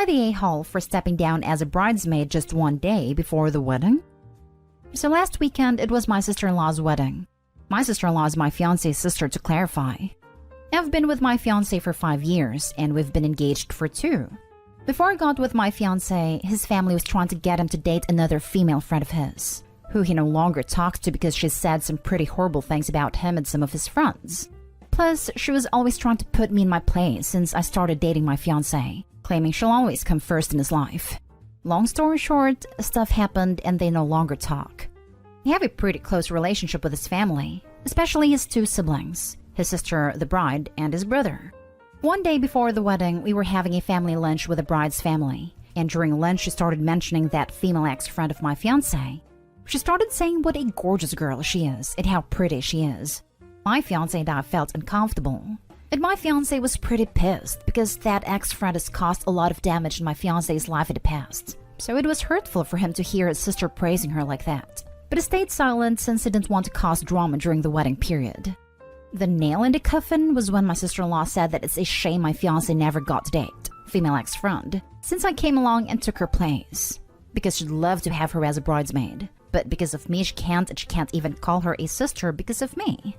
I the a-hole for stepping down as a bridesmaid just one day before the wedding? So last weekend, it was my sister-in-law's wedding. My sister-in-law is my fiancé's sister, to clarify. I've been with my fiancé for 5 years, and we've been engaged for 2. Before I got with my fiancé, his family was trying to get him to date another female friend of his, who he no longer talks to because she said some pretty horrible things about him and some of his friends. Plus, she was always trying to put me in my place since I started dating my fiancé, claiming she'll always come first in his life. Long story short, stuff happened and they no longer talk. He have a pretty close relationship with his family, especially his 2 siblings, his sister, the bride, and his brother. One day before the wedding, we were having a family lunch with the bride's family, and during lunch she started mentioning that female ex-friend of my fiancé. She started saying what a gorgeous girl she is and how pretty she is. My fiancé and I felt uncomfortable, and my fiancé was pretty pissed because that ex-friend has caused a lot of damage in my fiancé's life in the past, so it was hurtful for him to hear his sister praising her like that. But he stayed silent since he didn't want to cause drama during the wedding period. The nail in the coffin was when my sister-in-law said that it's a shame my fiancé never got to date female ex-friend, since I came along and took her place, because she'd love to have her as a bridesmaid, but because of me she can't, and she can't even call her a sister because of me.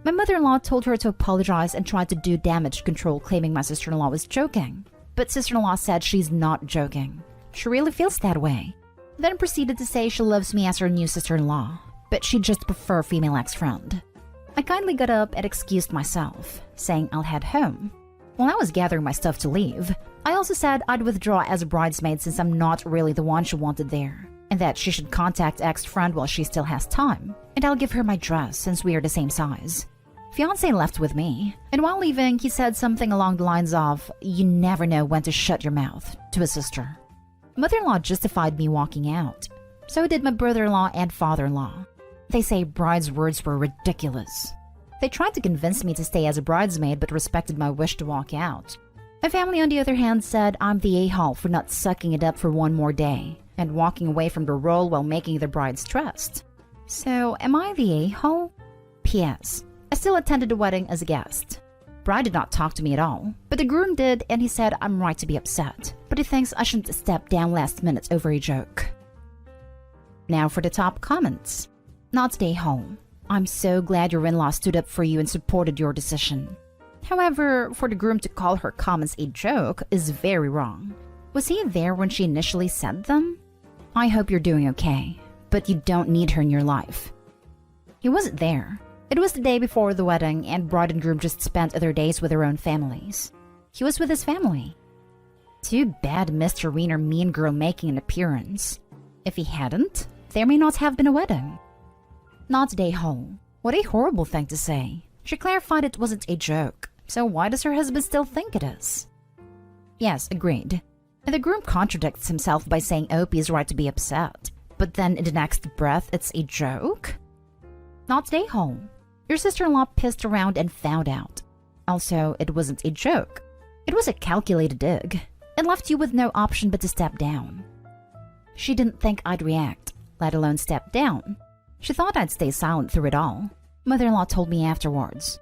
My mother-in-law told her to apologize and tried to do damage control, claiming my sister-in-law was joking, but sister-in-law said she's not joking. She really feels that way. Then proceeded to say she loves me as her new sister-in-law, but she'd just prefer female ex-friend. I kindly got up and excused myself, saying I'll head home. While I was gathering my stuff to leave, I also said I'd withdraw as a bridesmaid since I'm not really the one she wanted there, and that she should contact ex-friend while she still has time, and I'll give her my dress since we are the same size. Fiancé left with me, and while leaving, he said something along the lines of, "You never know when to shut your mouth," to his sister. Mother-in-law justified me walking out. So did my brother-in-law and father-in-law. They say bride's words were ridiculous. They tried to convince me to stay as a bridesmaid but respected my wish to walk out. My family, on the other hand, said I'm the a-hole for not sucking it up for one more day and walking away from the role while making the bride stressed. So, am I the a-hole? P.S. I still attended the wedding as a guest. Bride did not talk to me at all, but the groom did, and he said I'm right to be upset, but he thinks I shouldn't step down last minute over a joke. Now for the top comments. Not the a-hole. I'm so glad your in-law stood up for you and supported your decision. However, for the groom to call her comments a joke is very wrong. Was he there when she initially said them? I hope you're doing okay, but you don't need her in your life. He wasn't there. It was the day before the wedding, and bride and groom just spent other days with their own families. He was with his family. Too bad Mr. Wiener mean girl making an appearance. If he hadn't, there may not have been a wedding. Not the a-hole. What a horrible thing to say. She clarified it wasn't a joke, so why does her husband still think it is? Yes, agreed. And the groom contradicts himself by saying Opie is right to be upset, but then in the next breath it's a joke? Not the a-hole. Your sister-in-law pissed around and found out. Also, it wasn't a joke. It was a calculated dig, and left you with no option but to step down. She didn't think I'd react, let alone step down. She thought I'd stay silent through it all. Mother-in-law told me afterwards.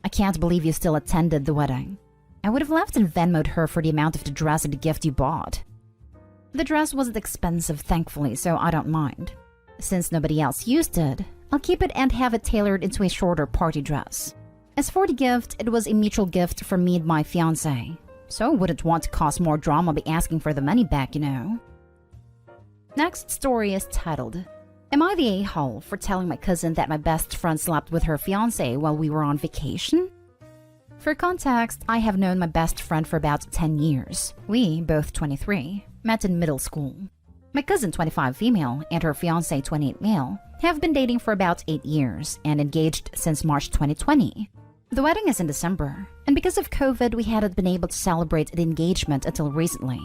I can't believe you still attended the wedding. I would have left and Venmo'd her for the amount of the dress and the gift you bought. The dress wasn't expensive, thankfully, so I don't mind. Since nobody else used it, I'll keep it and have it tailored into a shorter party dress. As for the gift, it was a mutual gift from me and my fiancé, so I wouldn't want to cause more drama by asking for the money back, you know. Next story is titled, Am I the a-hole for telling my cousin that my best friend slept with her fiancé while we were on vacation? For context, I have known my best friend for about 10 years. We, both 23, met in middle school. My cousin, 25 female, and her fiancé, 28 male, have been dating for about 8 years and engaged since March 2020. The wedding is in December, and because of COVID, we hadn't been able to celebrate the engagement until recently.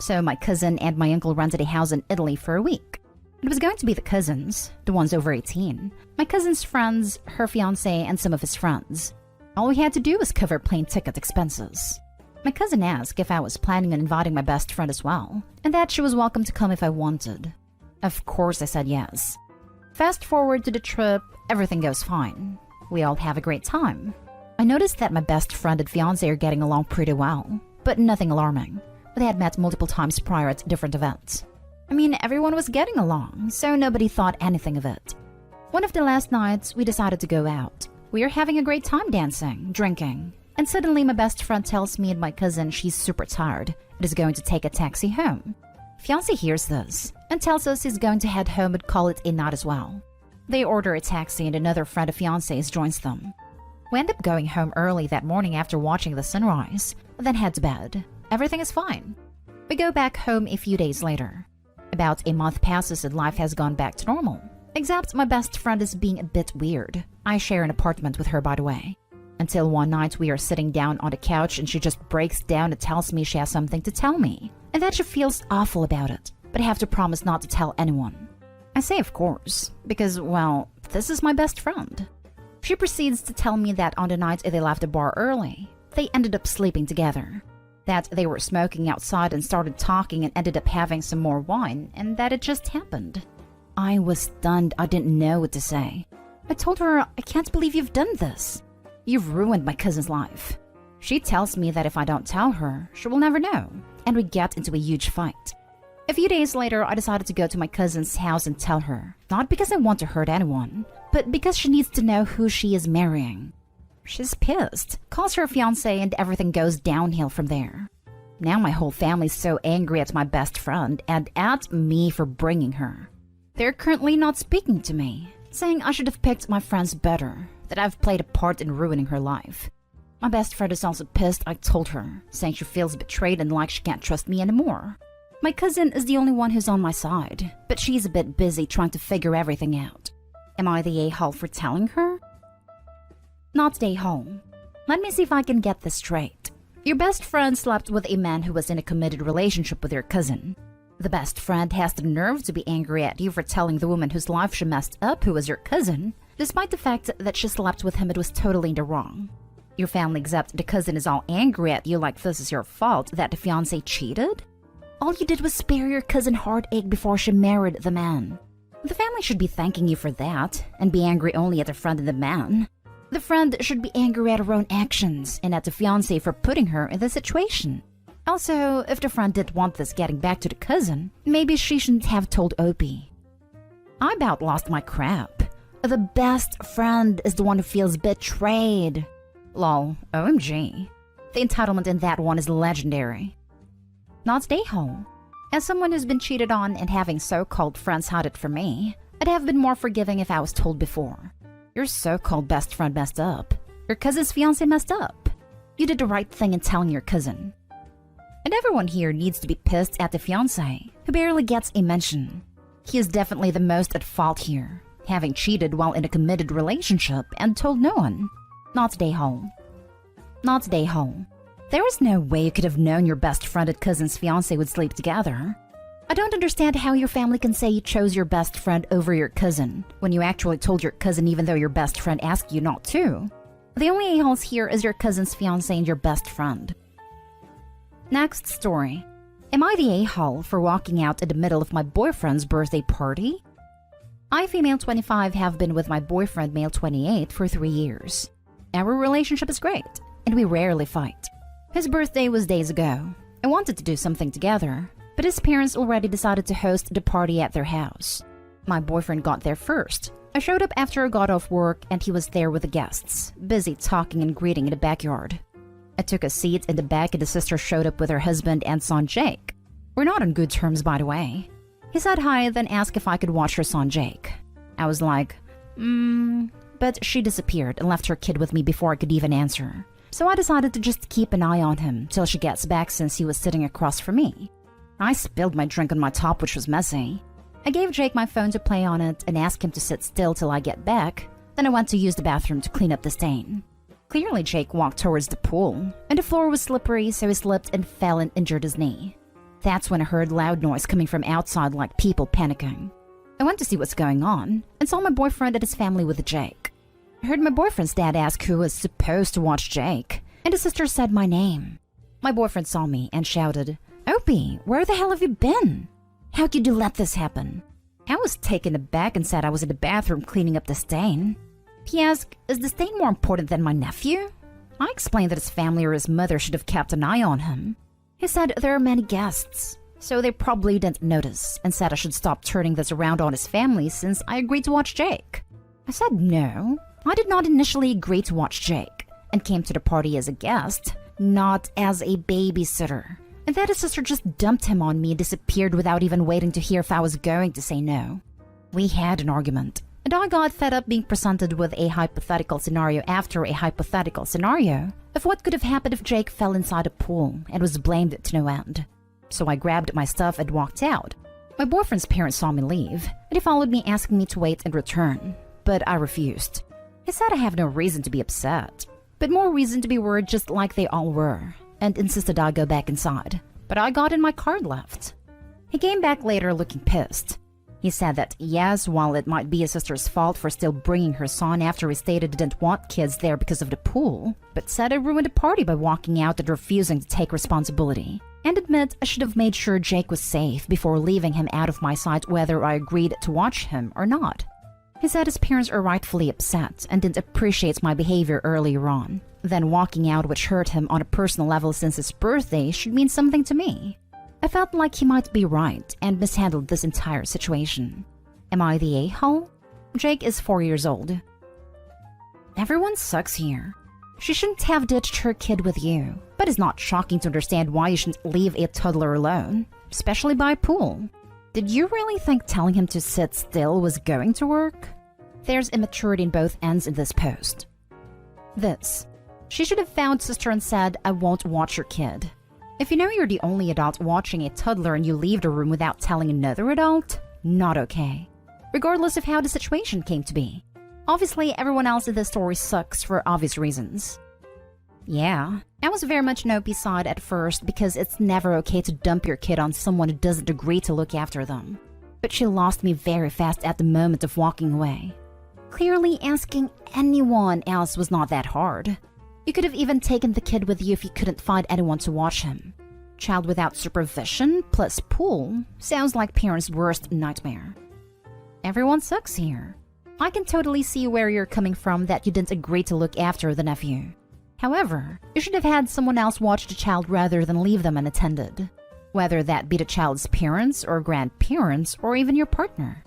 So my cousin and my uncle rented a house in Italy for a week. It was going to be the cousins, the ones over 18, my cousin's friends, her fiancé, and some of his friends. All we had to do was cover plane ticket expenses. My cousin asked if I was planning on inviting my best friend as well, and that she was welcome to come if I wanted. Of course I said yes. Fast forward to the trip, everything goes fine. We all have a great time. I noticed that my best friend and fiancé are getting along pretty well, but nothing alarming. They had met multiple times prior at different events. I mean, everyone was getting along, so nobody thought anything of it. One of the last nights, we decided to go out. We are having a great time dancing, drinking, and suddenly my best friend tells me and my cousin she's super tired and is going to take a taxi home. Fiancé hears this and tells us he's going to head home and call it a night as well. They order a taxi and another friend of Fiancé's joins them. We end up going home early that morning after watching the sunrise, then head to bed. Everything is fine. We go back home a few days later. About a month passes and life has gone back to normal. Except my best friend is being a bit weird. I share an apartment with her, by the way. Until one night we are sitting down on the couch and she just breaks down and tells me she has something to tell me. And that she feels awful about it, but I have to promise not to tell anyone. I say of course, because, well, this is my best friend. She proceeds to tell me that on the night they left the bar early, they ended up sleeping together. That they were smoking outside and started talking and ended up having some more wine, and that it just happened. I was stunned. I didn't know what to say. I told her, I can't believe you've done this. You've ruined my cousin's life. She tells me that if I don't tell her, she will never know, and we get into a huge fight. A few days later, I decided to go to my cousin's house and tell her, not because I want to hurt anyone, but because she needs to know who she is marrying. She's pissed, calls her fiancé, and everything goes downhill from there. Now my whole family's so angry at my best friend and at me for bringing her. They're currently not speaking to me, saying I should have picked my friends better, that I've played a part in ruining her life. My best friend is also pissed, I told her, saying she feels betrayed and like she can't trust me anymore. My cousin is the only one who's on my side, but she's a bit busy trying to figure everything out. Am I the a-hole for telling her? Not the a-hole. Let me see if I can get this straight. Your best friend slept with a man who was in a committed relationship with your cousin. The best friend has the nerve to be angry at you for telling the woman whose life she messed up, who was your cousin, despite the fact that she slept with him. It was totally in the wrong. Your family, except the cousin, is all angry at you like this is your fault, that the fiancé cheated? All you did was spare your cousin heartache before she married the man. The family should be thanking you for that, and be angry only at the friend and the man. The friend should be angry at her own actions, and at the fiancé for putting her in this situation. Also, if the friend did want this getting back to the cousin, maybe she shouldn't have told Opie. I about lost my crap. The best friend is the one who feels betrayed. Lol, OMG. The entitlement in that one is legendary. Not stay home. As someone who's been cheated on and having so-called friends hide it from me, I'd have been more forgiving if I was told before. Your so-called best friend messed up. Your cousin's fiancé messed up. You did the right thing in telling your cousin. And everyone here needs to be pissed at the fiancé, who barely gets a mention. He is definitely the most at fault here, having cheated while in a committed relationship and told no one. Not stay home. Not stay home. There is no way you could have known your best friend and cousin's fiancé would sleep together. I don't understand how your family can say you chose your best friend over your cousin, when you actually told your cousin even though your best friend asked you not to. The only a-holes here is your cousin's fiancé and your best friend. Next story. Am I the a-hole for walking out in the middle of my boyfriend's birthday party? I, female 25, have been with my boyfriend, male 28, for 3 years. Our relationship is great, and we rarely fight. His birthday was days ago. I wanted to do something together, but his parents already decided to host the party at their house. My boyfriend got there first. I showed up after I got off work and he was there with the guests, busy talking and greeting in the backyard. I took a seat in the back and the sister showed up with her husband and son Jake. We're not on good terms, by the way. He said hi, then asked if I could watch her son Jake. I was like, but she disappeared and left her kid with me before I could even answer. So I decided to just keep an eye on him till she gets back since he was sitting across from me. I spilled my drink on my top, which was messy. I gave Jake my phone to play on it and asked him to sit still till I get back. Then I went to use the bathroom to clean up the stain. Clearly Jake walked towards the pool, and the floor was slippery, so he slipped and fell and injured his knee. That's when I heard loud noise coming from outside like people panicking. I went to see what's going on and saw my boyfriend and his family with Jake. I heard my boyfriend's dad ask who was supposed to watch Jake, and his sister said my name. My boyfriend saw me and shouted, "Opie, where the hell have you been? How could you let this happen?" I was taken aback and said I was in the bathroom cleaning up the stain. He asked, "Is the stain more important than my nephew?" I explained that his family or his mother should have kept an eye on him. He said there are many guests, so they probably didn't notice and said I should stop turning this around on his family since I agreed to watch Jake. I said no, I did not initially agree to watch Jake and came to the party as a guest, not as a babysitter. And that his sister just dumped him on me and disappeared without even waiting to hear if I was going to say no. We had an argument, and I got fed up being presented with a hypothetical scenario after a hypothetical scenario of what could have happened if Jake fell inside a pool and was blamed to no end. So I grabbed my stuff and walked out. My boyfriend's parents saw me leave, and he followed me asking me to wait and return, but I refused. He said I have no reason to be upset, but more reason to be worried just like they all were, and insisted I go back inside, but I got in my car and left. He came back later looking pissed. He said that yes, while it might be his sister's fault for still bringing her son after he stated he didn't want kids there because of the pool, but said I ruined the party by walking out and refusing to take responsibility, and admit I should have made sure Jake was safe before leaving him out of my sight whether I agreed to watch him or not. He said his parents are rightfully upset and didn't appreciate my behavior earlier on. Then walking out, which hurt him on a personal level since his birthday, should mean something to me. I felt like he might be right and mishandled this entire situation. Am I the a-hole? Jake is 4 years old. Everyone sucks here. She shouldn't have ditched her kid with you, but it's not shocking to understand why you shouldn't leave a toddler alone, especially by a pool. Did you really think telling him to sit still was going to work? There's immaturity in both ends in this post. She should have found sister and said, I won't watch your kid. If you know you're the only adult watching a toddler and you leave the room without telling another adult, not okay. Regardless of how the situation came to be. Obviously, everyone else in this story sucks for obvious reasons. Yeah, I was very much no side at first because it's never okay to dump your kid on someone who doesn't agree to look after them. But she lost me very fast at the moment of walking away. Clearly, asking anyone else was not that hard. You could have even taken the kid with you if you couldn't find anyone to watch him. Child without supervision plus pool sounds like parents' worst nightmare. Everyone sucks here. I can totally see where you're coming from that you didn't agree to look after the nephew. However, you should have had someone else watch the child rather than leave them unattended. Whether that be the child's parents or grandparents or even your partner.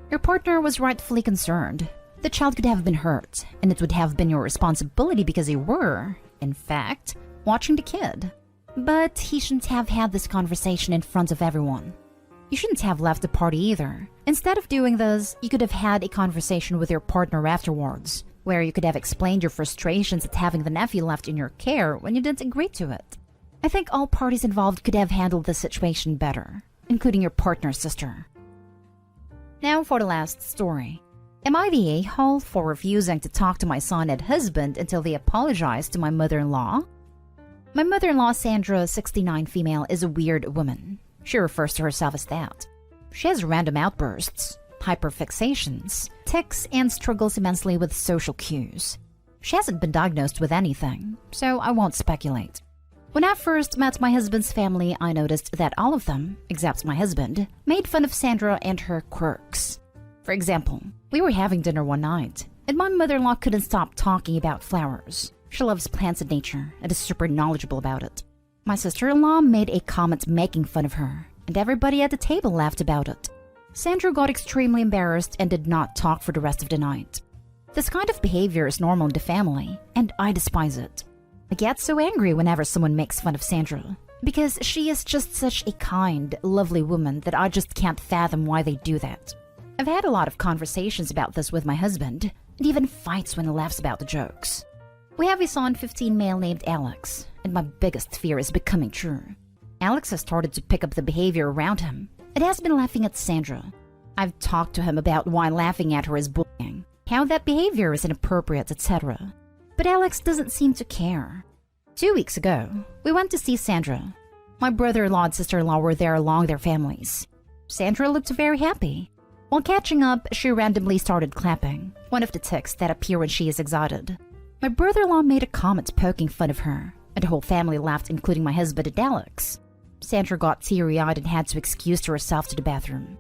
Your partner was rightfully concerned. The child could have been hurt, and it would have been your responsibility because you were, in fact, watching the kid. But he shouldn't have had this conversation in front of everyone. You shouldn't have left the party either. Instead of doing this, you could have had a conversation with your partner afterwards, where you could have explained your frustrations at having the nephew left in your care when you didn't agree to it. I think all parties involved could have handled the situation better, including your partner's sister. Now for the last story. Am I the a-hole for refusing to talk to my son and husband until they apologized to my mother-in-law? My mother-in-law, Sandra, 69 female, is a weird woman. She refers to herself as that. She has random outbursts, hyperfixations, tics, and struggles immensely with social cues. She hasn't been diagnosed with anything, so I won't speculate. When I first met my husband's family, I noticed that all of them, except my husband, made fun of Sandra and her quirks. For example, we were having dinner one night, and my mother-in-law couldn't stop talking about flowers. She loves plants and nature and is super knowledgeable about it. My sister-in-law made a comment making fun of her, and everybody at the table laughed about it. Sandra got extremely embarrassed and did not talk for the rest of the night. This kind of behavior is normal in the family, and I despise it. I get so angry whenever someone makes fun of Sandra, because she is just such a kind, lovely woman that I just can't fathom why they do that. I've had a lot of conversations about this with my husband, and even fights when he laughs about the jokes. We have a son, 15 male, named Alex, and my biggest fear is becoming true. Alex has started to pick up the behavior around him, and has been laughing at Sandra. I've talked to him about why laughing at her is bullying, how that behavior is inappropriate, etc. But Alex doesn't seem to care. 2 weeks ago, we went to see Sandra. My brother-in-law and sister-in-law were there along their families. Sandra looked very happy. While catching up, she randomly started clapping, one of the tics that appear when she is excited. My brother-in-law made a comment poking fun of her, and the whole family laughed, including my husband and Alex. Sandra got teary-eyed and had to excuse herself to the bathroom.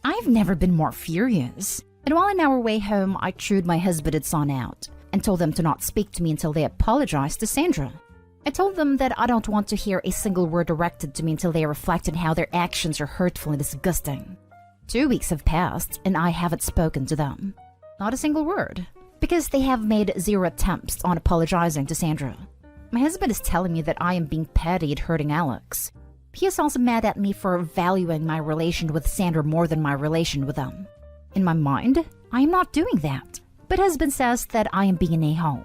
I've never been more furious, and while on our way home, I chewed my husband and son out, and told them to not speak to me until they apologized to Sandra. I told them that I don't want to hear a single word directed to me until they reflect on how their actions are hurtful and disgusting. 2 weeks have passed and I haven't spoken to them. Not a single word. Because they have made 0 attempts on apologizing to Sandra. My husband is telling me that I am being petty and hurting Alex. He is also mad at me for valuing my relation with Sandra more than my relation with them. In my mind, I am not doing that. But husband says that I am being an a-hole.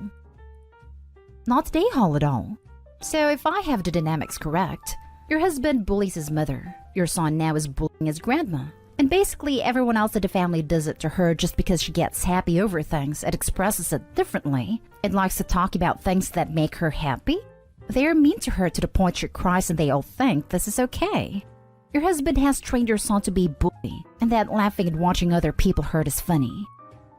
Not an a-hole at all. So if I have the dynamics correct, your husband bullies his mother, your son now is bullying his grandma, and basically everyone else in the family does it to her just because she gets happy over things and expresses it differently and likes to talk about things that make her happy. They are mean to her to the point she cries and they all think this is okay. Your husband has trained your son to be a bully and that laughing and watching other people hurt is funny.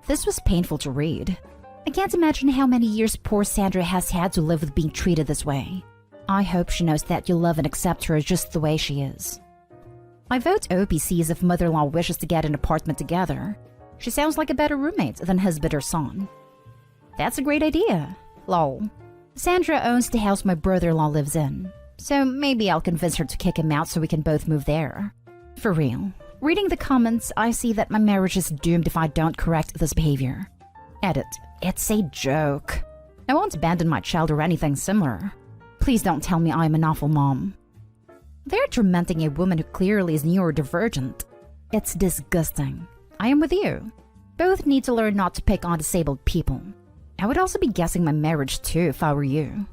This was painful to read. I can't imagine how many years poor Sandra has had to live with being treated this way. I hope she knows that you love and accept her just the way she is. I vote OPCs if mother-in-law wishes to get an apartment together. She sounds like a better roommate than husband or son. That's a great idea. Lol. Sandra owns the house my brother-in-law lives in, so maybe I'll convince her to kick him out so we can both move there. For real. Reading the comments, I see that my marriage is doomed if I don't correct this behavior. Edit. It's a joke. I won't abandon my child or anything similar. Please don't tell me I'm an awful mom. They're tormenting a woman who clearly is neurodivergent. It's disgusting. I am with you. Both need to learn not to pick on disabled people. I would also be guessing my marriage too if I were you.